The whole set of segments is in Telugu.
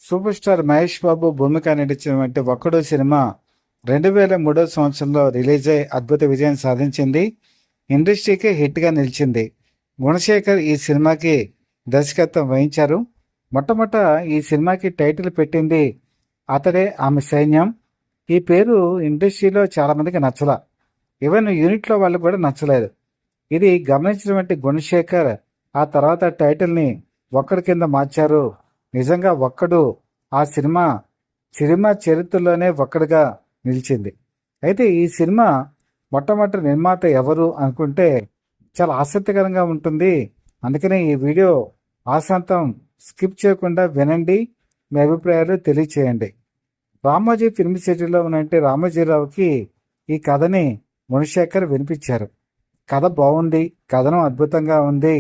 సూపర్ స్టార్ మహేష్ బాబు భూమిక నటించినటువంటి ఒక్కడు సినిమా 2003 సంవత్సరంలో రిలీజ్ అయి అద్భుత విజయం సాధించింది. ఇండస్ట్రీకి హిట్గా నిలిచింది. గుణశేఖర్ ఈ సినిమాకి దర్శకత్వం వహించారు. మొట్టమొదట ఈ సినిమాకి టైటిల్ పెట్టింది అతడే ఆమె సైన్యం. ఈ పేరు ఇండస్ట్రీలో చాలామందికి నచ్చల, ఈవెన్ యూనిట్లో వాళ్ళు కూడా నచ్చలేదు. ఇది గమనించినటువంటి గుణశేఖర్ ఆ తర్వాత టైటిల్ని ఒక్కడి కింద మార్చారు. నిజంగా ఒక్కడు ఆ సినిమా సినిమా చరిత్రలోనే ఒక్కడిగా నిలిచింది. అయితే ఈ సినిమా మొట్టమొదటి నిర్మాత ఎవరు అనుకుంటే చాలా ఆసక్తికరంగా ఉంటుంది. అందుకనే ఈ వీడియో ఆశాంతం స్కిప్ చేయకుండా వినండి, మీ అభిప్రాయాలు తెలియచేయండి. రామోజీ ఫిల్మ్ సిటీలో ఉన్నట్టు రామోజీరావుకి ఈ కథని గుణశేఖర్ వినిపించారు. కథ బాగుంది, కథనం అద్భుతంగా ఉంది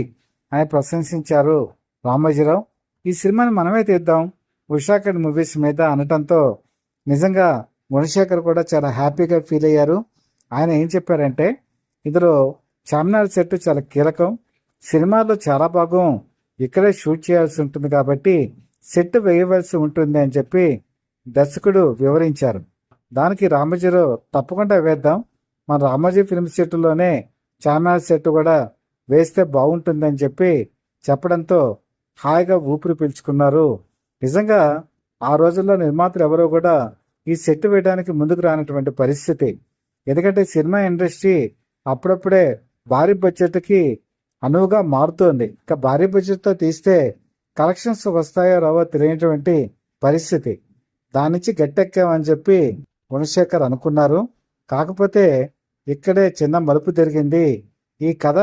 అని ప్రశంసించారు రామోజీరావు. ఈ సినిమాని మనమే తీద్దాం ఉషాఖండ్ మూవీస్ మీద అనటంతో నిజంగా గుణశేఖర్ కూడా చాలా హ్యాపీగా ఫీల్ అయ్యారు. ఆయన ఏం చెప్పారంటే, ఇందులో చార్మినార్ సెట్ చాలా కీలకం, సినిమాలో చాలా భాగం ఇక్కడే షూట్ చేయాల్సి ఉంటుంది కాబట్టి సెట్ వేయవలసి ఉంటుంది అని చెప్పి దర్శకుడు వివరించారు. దానికి రామోజీరావు తప్పకుండా వేద్దాం, మన రామోజీ ఫిల్మ్ సెట్లోనే చార్మినార్ సెట్ కూడా వేస్తే బాగుంటుందని చెప్పి చెప్పడంతో హాయిగా ఊపిరి పీల్చుకున్నారు. నిజంగా ఆ రోజుల్లో నిర్మాతలు ఎవరో కూడా ఈ సెట్ వేయడానికి ముందుకు రానటువంటి పరిస్థితి. ఎందుకంటే సినిమా ఇండస్ట్రీ అప్పుడప్పుడే భారీ బడ్జెట్కి అనువుగా మారుతోంది. ఇక భారీ బడ్జెట్తో తీస్తే కలెక్షన్స్ వస్తాయో రావో తెలియనటువంటి పరిస్థితి. దాని నుంచి గట్టెక్కామని చెప్పి గుణశేఖర్ అనుకున్నారు. కాకపోతే ఇక్కడే చిన్న మలుపు జరిగింది. ఈ కథ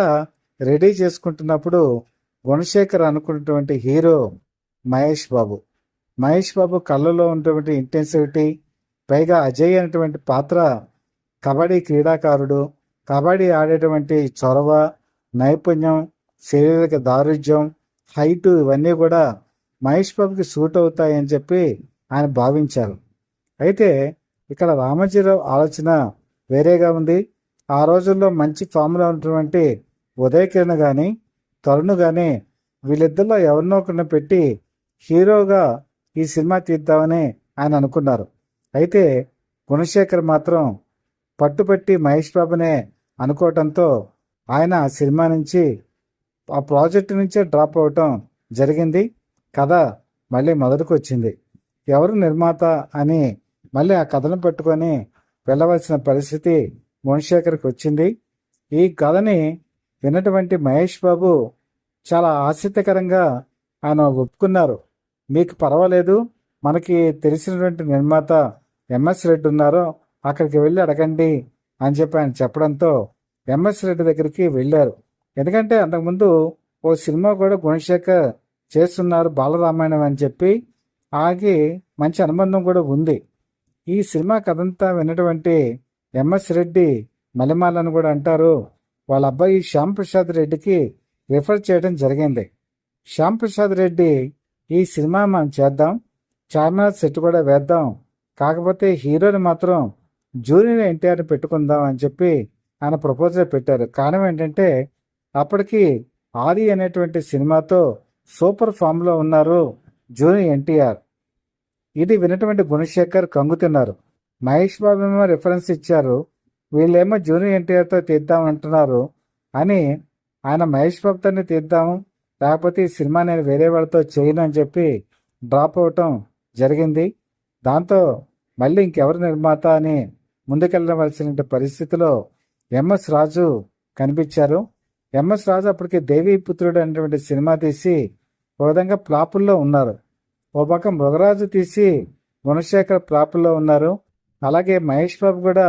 రెడీ చేసుకుంటున్నప్పుడు గుణశేఖర్ అనుకున్నటువంటి హీరో మహేష్ బాబు. మహేష్ బాబు కళ్ళలో ఉన్నటువంటి ఇంటెన్సిటీ, పైగా అజయ్ అనేటువంటి పాత్ర కబడ్డీ క్రీడాకారుడు, కబడ్డీ ఆడేటువంటి చొరవ, నైపుణ్యం, శారీరక దారుఢ్యం, హైటు ఇవన్నీ కూడా మహేష్ బాబుకి సూట్ అవుతాయని చెప్పి ఆయన భావించారు. అయితే ఇక్కడ రామోజీరావు ఆలోచన వేరేగా ఉంది. ఆ రోజుల్లో మంచి ఫామ్లో ఉన్నటువంటి ఉదయ్ కిరణ్ కానీ తరుణ్ కానీ వీళ్ళిద్దరిలో ఎవరినో ఒకరిని పెట్టి హీరోగా ఈ సినిమా తీద్దామని ఆయన అనుకున్నారు. అయితే గుణశేఖర్ మాత్రం పట్టుపట్టి మహేష్ బాబునే అనుకోవటంతో ఆయన సినిమా నుంచి ఆ ప్రాజెక్టు నుంచే డ్రాప్ అవటం జరిగింది. కథ మళ్ళీ మొదటికి వచ్చింది. ఎవరు నిర్మాత అని మళ్ళీ ఆ కథను పట్టుకొని వెళ్ళవలసిన పరిస్థితి గుణశేఖర్కి వచ్చింది. ఈ కథని విన్నటువంటి మహేష్ బాబు చాలా ఆసక్తికరంగా ఆయన ఒప్పుకున్నారు. మీకు పర్వాలేదు, మనకి తెలిసినటువంటి నిర్మాత ఎంఎస్ రెడ్డి ఉన్నారో అక్కడికి వెళ్ళి అడగండి అని చెప్పి ఆయన చెప్పడంతో ఎంఎస్ రెడ్డి దగ్గరికి వెళ్ళారు. ఎందుకంటే అంతకుముందు ఓ సినిమా కూడా గుణశేఖర్ చేస్తున్నారు, బాలరామాయణం అని చెప్పి, ఆగి మంచి అనుబంధం కూడా ఉంది. ఈ సినిమా కథంతా విన్నటువంటి ఎంఎస్ రెడ్డి మలిమాలని కూడా అంటారు, వాళ్ళ అబ్బాయి శ్యామ్ ప్రసాద్ రెడ్డికి రిఫర్ చేయడం జరిగింది. శ్యామ్ ప్రసాద్ రెడ్డి ఈ సినిమా మనం చేద్దాం, చార్మినార్ సెట్ కూడా వేద్దాం, కాకపోతే హీరోని మాత్రం జూనియర్ ఎన్టీఆర్ని పెట్టుకుందాం అని చెప్పి ఆయన ప్రపోజల్ పెట్టారు. కారణం ఏంటంటే అప్పటికి ఆది అనేటువంటి సినిమాతో సూపర్ ఫామ్లో ఉన్నారు జూనియర్ ఎన్టీఆర్. ఇది విన్నటువంటి గుణశేఖర్ కంగుతున్నారు. మహేష్ బాబు ఏమో రిఫరెన్స్ ఇచ్చారు, వీళ్ళేమో జూనియర్ ఎన్టీఆర్తో తీద్దాం అంటున్నారు అని ఆయన మహేష్ బాబుతోనే తీద్దాము, లేకపోతే ఈ సినిమా నేను వేరే వాళ్ళతో చేయను అని చెప్పి డ్రాప్ అవటం జరిగింది. దాంతో మళ్ళీ ఇంకెవరు నిర్మాత అని ముందుకెళ్ళవలసిన పరిస్థితిలో ఎంఎస్ రాజు కనిపించారు. ఎంఎస్ రాజు అప్పటికి దేవీపుత్రుడు అనేటువంటి సినిమా తీసి ఒక విధంగా ఫ్లాపుల్లో ఉన్నారు. ఓ పక్క మృగరాజు తీసి గుణశేఖర్ ఫ్లాపుల్లో ఉన్నారు. అలాగే మహేష్ బాబు కూడా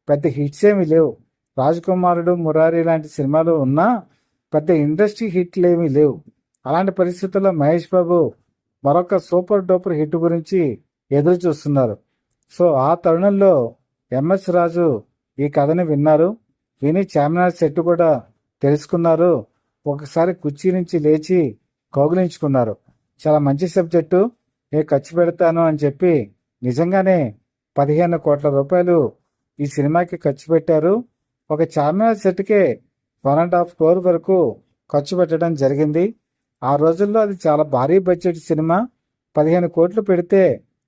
పెద్ద హిట్స్ ఏమీ లేవు. రాజకుమారుడు, మురారి లాంటి సినిమాలు ఉన్నా పెద్ద ఇండస్ట్రీ హిట్లు ఏమీ లేవు. అలాంటి పరిస్థితుల్లో మహేష్ బాబు మరొక సూపర్ డూపర్ హిట్ గురించి ఎదురు చూస్తున్నారు. సో ఆ తరుణంలో ఎంఎస్ రాజు ఈ కథని విన్నారు. విని చార్మినార్ సెట్ కూడా తెలుసుకున్నారు. ఒకసారి కుర్చీ నుంచి లేచి కౌగిలించుకున్నారు. చాలా మంచి సబ్జెక్టు, నేను ఖర్చు పెడతాను అని చెప్పి నిజంగానే 15 కోట్ల రూపాయలు ఈ సినిమాకి ఖర్చు పెట్టారు. ఒక చార్మినార్ సెట్కే 1.5 crore వరకు ఖర్చు పెట్టడం జరిగింది. ఆ రోజుల్లో అది చాలా భారీ బడ్జెట్ సినిమా. 15 కోట్లు పెడితే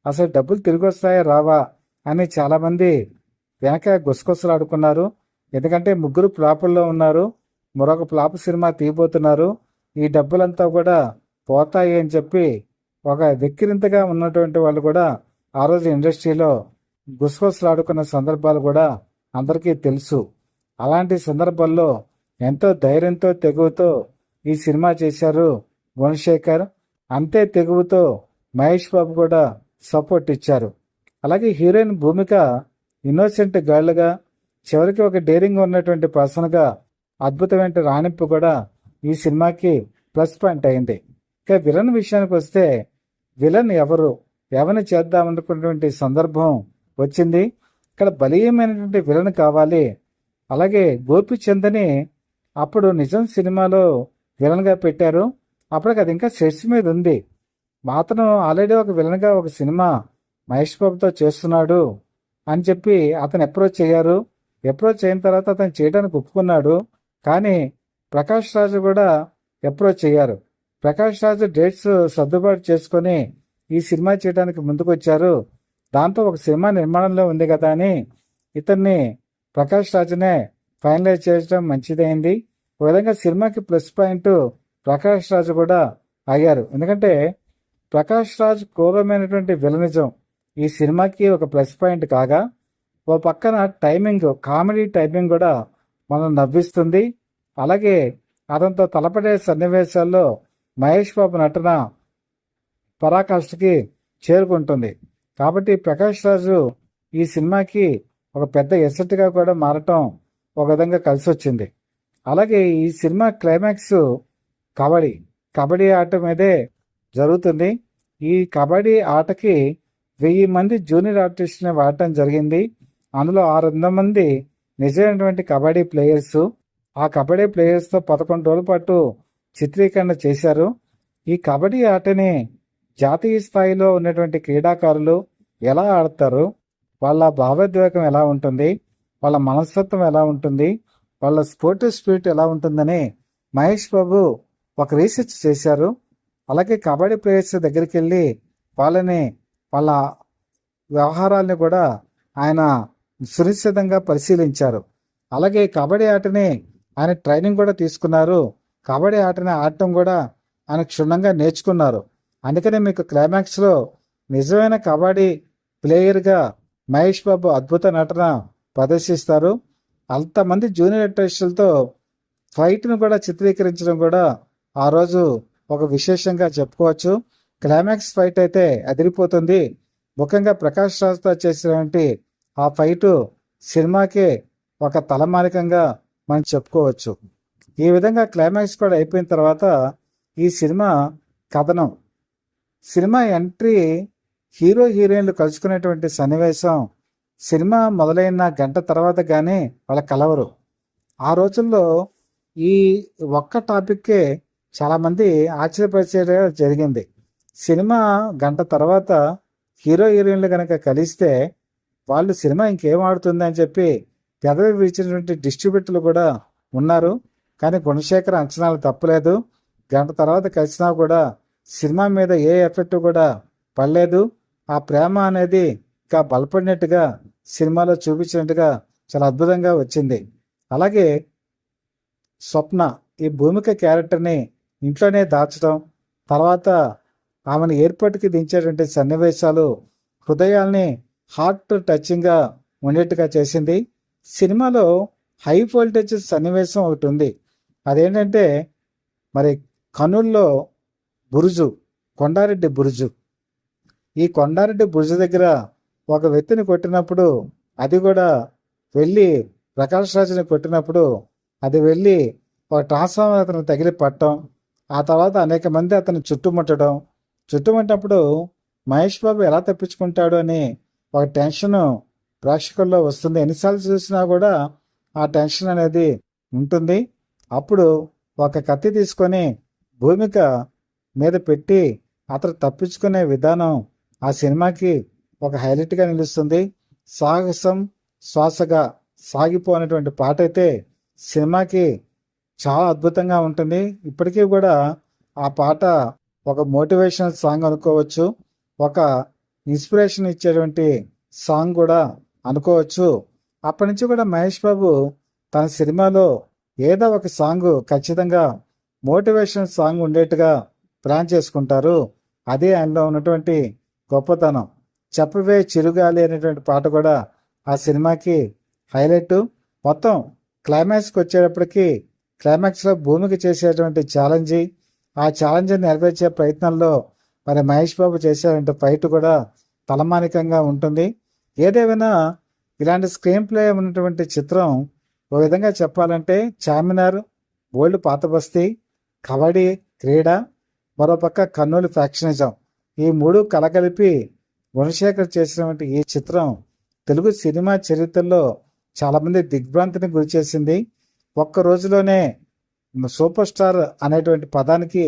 అసలు డబ్బులు తిరిగి వస్తాయా రావా అని చాలామంది వెనక గుసగుసలాడుకున్నారు. ఎందుకంటే ముగ్గురు ఫ్లాపుల్లో ఉన్నారు, మరొక ఫ్లాప్ సినిమా తీయబోతున్నారు, ఈ డబ్బులంతా కూడా పోతాయి అని చెప్పి ఒక వెక్కిరింతగా ఉన్నటువంటి వాళ్ళు కూడా ఆ రోజు ఇండస్ట్రీలో గుసగుసలాడుకున్న సందర్భాలు కూడా అందరికీ తెలుసు. అలాంటి సందర్భాల్లో ఎంతో ధైర్యంతో తెగువతో ఈ సినిమా చేశారు గుణశేఖర్. అంతే తెగువతో మహేష్ బాబు కూడా సపోర్ట్ ఇచ్చారు. అలాగే హీరోయిన్ భూమిక ఇన్నోసెంట్ గర్ల్గా, చివరికి ఒక డేరింగ్ ఉన్నటువంటి పర్సన్గా అద్భుతమైన రాణింపు కూడా ఈ సినిమాకి ప్లస్ పాయింట్ అయింది. ఇక విలన్ విషయానికి వస్తే విలన్ ఎవరిని చేద్దామనుకున్నటువంటి సందర్భం వచ్చింది. ఇక్కడ బలీయమైనటువంటి విలన్ కావాలి. అలాగే గోపిచంద్ని అప్పుడు నిజం సినిమాలో విలన్గా పెట్టారు. అప్పటికి అది ఇంకా సెట్స్ మీద ఉంది. అతను ఆల్రెడీ ఒక విలన్గా ఒక సినిమా మహేష్ బాబుతో చేస్తున్నాడు అని చెప్పి అతను అప్రోచ్ అయ్యారు. అప్రోచ్ అయిన తర్వాత అతను చేయడానికి ఒప్పుకున్నాడు. కానీ ప్రకాష్ రాజు కూడా అప్రోచ్ అయ్యారు. ప్రకాష్ రాజు డేట్స్ సర్దుబాటు చేసుకొని ఈ సినిమా చేయడానికి ముందుకు వచ్చారు. దాంతో ఒక సినిమా నిర్మాణంలో ఉంది కదా అని ఇతన్ని ప్రకాష్ రాజునే ఫైనలైజ్ చేయడం మంచిదైంది. ఒక విధంగా సినిమాకి ప్లస్ పాయింట్ ప్రకాష్ రాజు కూడా అయ్యారు. ఎందుకంటే ప్రకాష్ రాజ్ క్రూరమైనటువంటి విలనిజం ఈ సినిమాకి ఒక ప్లస్ పాయింట్ కాగా, ఓ పక్కన టైమింగ్, కామెడీ టైమింగ్ కూడా మనం నవ్విస్తుంది. అలాగే అతనితో తలపడే సన్నివేశాల్లో మహేష్ బాబు నటన పరాకాష్ఠకి చేరుకుంటుంది. కాబట్టి ప్రకాష్ రాజు ఈ సినిమాకి ఒక పెద్ద ఎసెట్గా కూడా మారటం ఒక విధంగా కలిసి వచ్చింది. అలాగే ఈ సినిమా క్లైమాక్స్ కబడ్డీ ఆట మీదే జరుగుతుంది. ఈ కబడ్డీ ఆటకి 1000 మంది జూనియర్ ఆర్టిస్ట్ని వాడటం జరిగింది. అందులో 600 మంది నిజమైనటువంటి కబడ్డీ ప్లేయర్స్. ఆ కబడ్డీ ప్లేయర్స్తో 11 రోజుల పాటు చిత్రీకరణ చేశారు. ఈ కబడ్డీ ఆటని జాతీయ స్థాయిలో ఉన్నటువంటి క్రీడాకారులు ఎలా ఆడతారు, వాళ్ళ భావోద్వేగం ఎలా ఉంటుంది, వాళ్ళ మనస్తత్వం ఎలా ఉంటుంది, వాళ్ళ స్పోర్టివ్ స్పిరిట్ ఎలా ఉంటుందని మహేష్ బాబు ఒక రీసెర్చ్ చేశారు. అలాగే కబడ్డీ ప్లేయర్స్ దగ్గరికి వెళ్ళి వాళ్ళ వ్యవహారాలని కూడా ఆయన సునిశ్చితంగా పరిశీలించారు. అలాగే కబడ్డీ ఆటని ఆయన ట్రైనింగ్ కూడా తీసుకున్నారు. కబడ్డీ ఆటని ఆడటం కూడా ఆయన క్షుణ్ణంగా నేర్చుకున్నారు. అందుకనే మీకు క్లైమాక్స్లో నిజమైన కబడ్డీ ప్లేయర్గా మహేష్ బాబు అద్భుత నటన ప్రదర్శిస్తారు. అంతమంది జూనియర్ ఆర్టిస్టులతో ఫైట్ను కూడా చిత్రీకరించడం కూడా ఆ రోజు ఒక విశేషంగా చెప్పుకోవచ్చు. క్లైమాక్స్ ఫైట్ అయితే అదిరిపోతుంది. ముఖ్యంగా ప్రకాష్ రాజ్తో చేసినటువంటి ఆ ఫైటు సినిమాకే ఒక తలమానికంగా మనం చెప్పుకోవచ్చు. ఈ విధంగా క్లైమాక్స్ కూడా అయిపోయిన తర్వాత ఈ సినిమా కథనం, సినిమా ఎంట్రీ, హీరో హీరోయిన్లు కలుసుకునేటువంటి సన్నివేశం సినిమా మొదలైన గంట తర్వాత కానీ వాళ్ళ కలవరు. ఆ రోజుల్లో ఈ ఒక్క టాపిక్కే చాలామంది ఆశ్చర్యపరిచేలా జరిగింది. సినిమా గంట తర్వాత హీరో హీరోయిన్లు కనుక కలిస్తే వాళ్ళు సినిమా ఇంకేం ఆడుతుంది అని చెప్పి పెదవి విరిచినటువంటి డిస్ట్రిబ్యూటర్లు కూడా ఉన్నారు. కానీ గుణశేఖర్ అంచనాలు తప్పలేదు. గంట తర్వాత కలిసినా కూడా సినిమా మీద ఏ ఎఫెక్ట్ కూడా పడలేదు. ఆ ప్రేమ అనేది ఇంకా బలపడినట్టుగా సినిమాలో చూపించినట్టుగా చాలా అద్భుతంగా వచ్చింది. అలాగే స్వప్న ఈ భూమిక క్యారెక్టర్ని ఇంట్లోనే దాచడం, తర్వాత ఆమెను ఎయిర్పోర్ట్కి దించేటువంటి సన్నివేశాలు హృదయాల్ని హార్ట్ టచింగ్గా ఉండేట్టుగా చేసింది. సినిమాలో హై వోల్టేజ్ సన్నివేశం ఒకటి ఉంది. అదేంటంటే మరి కర్నూలులో కొండారెడ్డి బురుజు, ఈ కొండారెడ్డి బురుజు దగ్గర ఒక వ్యక్తిని కొట్టినప్పుడు అది కూడా వెళ్ళి ప్రకాష్ రాజుని కొట్టినప్పుడు అది వెళ్ళి ఒక ట్రాన్స్ఫార్మర్ అతను తగిలి పట్టడం, ఆ తర్వాత అనేక మంది అతను చుట్టుముట్టినప్పుడు మహేష్ బాబు ఎలా తప్పించుకుంటాడు అని ఒక టెన్షన్ ప్రేక్షకుల్లో వస్తుంది. ఎన్నిసార్లు చూసినా కూడా ఆ టెన్షన్ అనేది ఉంటుంది. అప్పుడు ఒక కత్తి తీసుకొని భూమిక మీద పెట్టి అతను తప్పించుకునే విధానం ఆ సినిమాకి ఒక హైలైట్గా నిలుస్తుంది. సాహసం శ్వాసగా సాగిపోయినటువంటి పాట అయితే సినిమాకి చాలా అద్భుతంగా ఉంటుంది. ఇప్పటికీ కూడా ఆ పాట ఒక మోటివేషనల్ సాంగ్ అనుకోవచ్చు, ఒక ఇన్స్పిరేషన్ ఇచ్చేటువంటి సాంగ్ కూడా అనుకోవచ్చు. అప్పటి నుంచి కూడా మహేష్ బాబు తన సినిమాలో ఏదో ఒక సాంగ్ ఖచ్చితంగా మోటివేషనల్ సాంగ్ ఉండేట్టుగా ప్లాన్ చేసుకుంటారు. అదే ఆయనలో ఉన్నటువంటి గొప్పతనం. చెప్పవే చిరుగాలి అనేటువంటి పాట కూడా ఆ సినిమాకి హైలైట్. మొత్తం క్లైమాక్స్కి వచ్చేటప్పటికి క్లైమాక్స్లో భూమికి చేసేటువంటి ఛాలెంజ్, ఆ ఛాలెంజ్ని నెరవేర్చే ప్రయత్నంలో మరి మహేష్ బాబు చేసేటువంటి ఫైట్ కూడా తలమానికంగా ఉంటుంది. ఏదేమైనా ఇలాంటి స్క్రీన్ ప్లే ఉన్నటువంటి చిత్రం ఓ విధంగా చెప్పాలంటే చార్మినార్, ఓల్డ్ పాత బస్తీ, కబడ్డీ క్రీడ, మరోపక్క కర్నూలు ఫ్యాక్షనిజం, ఈ మూడు కలగలిపి గుణశేఖర్ చేసినటువంటి ఈ చిత్రం తెలుగు సినిమా చరిత్రలో చాలామంది దిగ్భ్రాంతిని గురిచేసింది. ఒక్క రోజులోనే సూపర్ స్టార్ అనేటువంటి పదానికి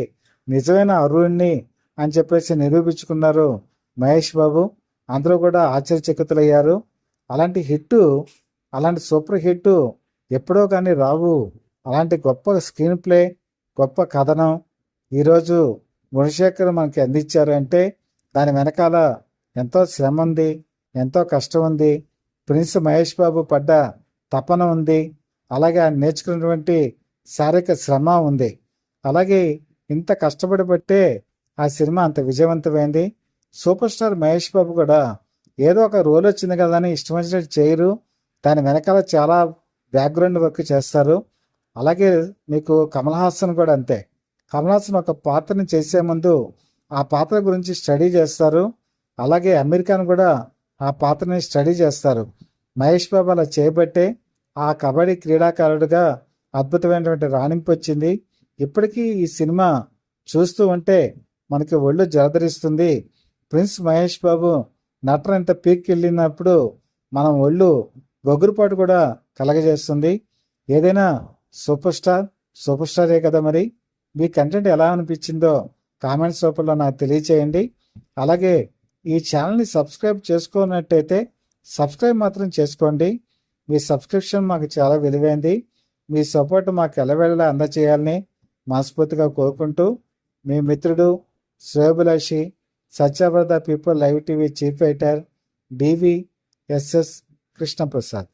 నిజమైన అర్హుడిని అని చెప్పేసి నిరూపించుకున్నారు మహేష్ బాబు. అందరూ కూడా ఆశ్చర్యచకితులయ్యారు. అలాంటి హిట్టు, అలాంటి సూపర్ హిట్టు ఎప్పుడో కానీ రావు. అలాంటి గొప్ప స్క్రీన్ ప్లే, గొప్ప కథనం ఈరోజు గుణశేఖర్ మనకి అందించారు అంటే దాని వెనకాల ఎంతో శ్రమ ఉంది, ఎంతో కష్టం ఉంది, ప్రిన్స్ మహేష్ బాబు పడ్డ తపన ఉంది, అలాగే ఆయన నేర్చుకున్నటువంటి శారీరక శ్రమ ఉంది. అలాగే ఇంత కష్టపడి బట్టే ఆ సినిమా అంత విజయవంతమైంది. సూపర్ స్టార్ మహేష్ బాబు కూడా ఏదో ఒక రోల్ వచ్చింది కదా అని ఇష్టం వచ్చినట్టు చేయరు. దాని వెనకాల చాలా బ్యాక్గ్రౌండ్ వర్క్ చేస్తారు. అలాగే మీకు కమల్ హాసన్ కూడా అంతే. కమల్ హాసన్ ఒక పాత్రని చేసే ముందు ఆ పాత్ర గురించి స్టడీ చేస్తారు. అలాగే అమీర్ ఖాన్ కూడా ఆ పాత్రని స్టడీ చేస్తారు. మహేష్ బాబు అలా చేయబట్టే ఆ కబడ్డీ క్రీడాకారుడిగా అద్భుతమైనటువంటి రాణింపు వచ్చింది. ఇప్పటికీ ఈ సినిమా చూస్తూ ఉంటే మనకి ఒళ్ళు జలధరిస్తుంది. ప్రిన్స్ మహేష్ బాబు నటన ఇంత పీక్కి వెళ్ళినప్పుడు మనం ఒళ్ళు గొగ్గురుపాటు కూడా కలగజేస్తుంది. ఏదైనా సూపర్ స్టారే కదా. మరి మీ కంటెంట్ ఎలా అనిపించిందో కామెంట్స్ రూపంలో నాకు తెలియచేయండి. అలాగే ఈ ఛానల్ని సబ్స్క్రైబ్ చేసుకున్నట్టయితే సబ్స్క్రైబ్ మాత్రం చేసుకోండి. మీ సబ్స్క్రిప్షన్ మాకు చాలా విలువైంది. మీ సపోర్ట్ మాకు ఎల్లవేళలా అందచేయాలని మనస్ఫూర్తిగా కోరుకుంటూ మీ మిత్రుడు శ్రేయోభిలాషి Satyavrata People Live TV chief editor DVSS Krishnaprasad.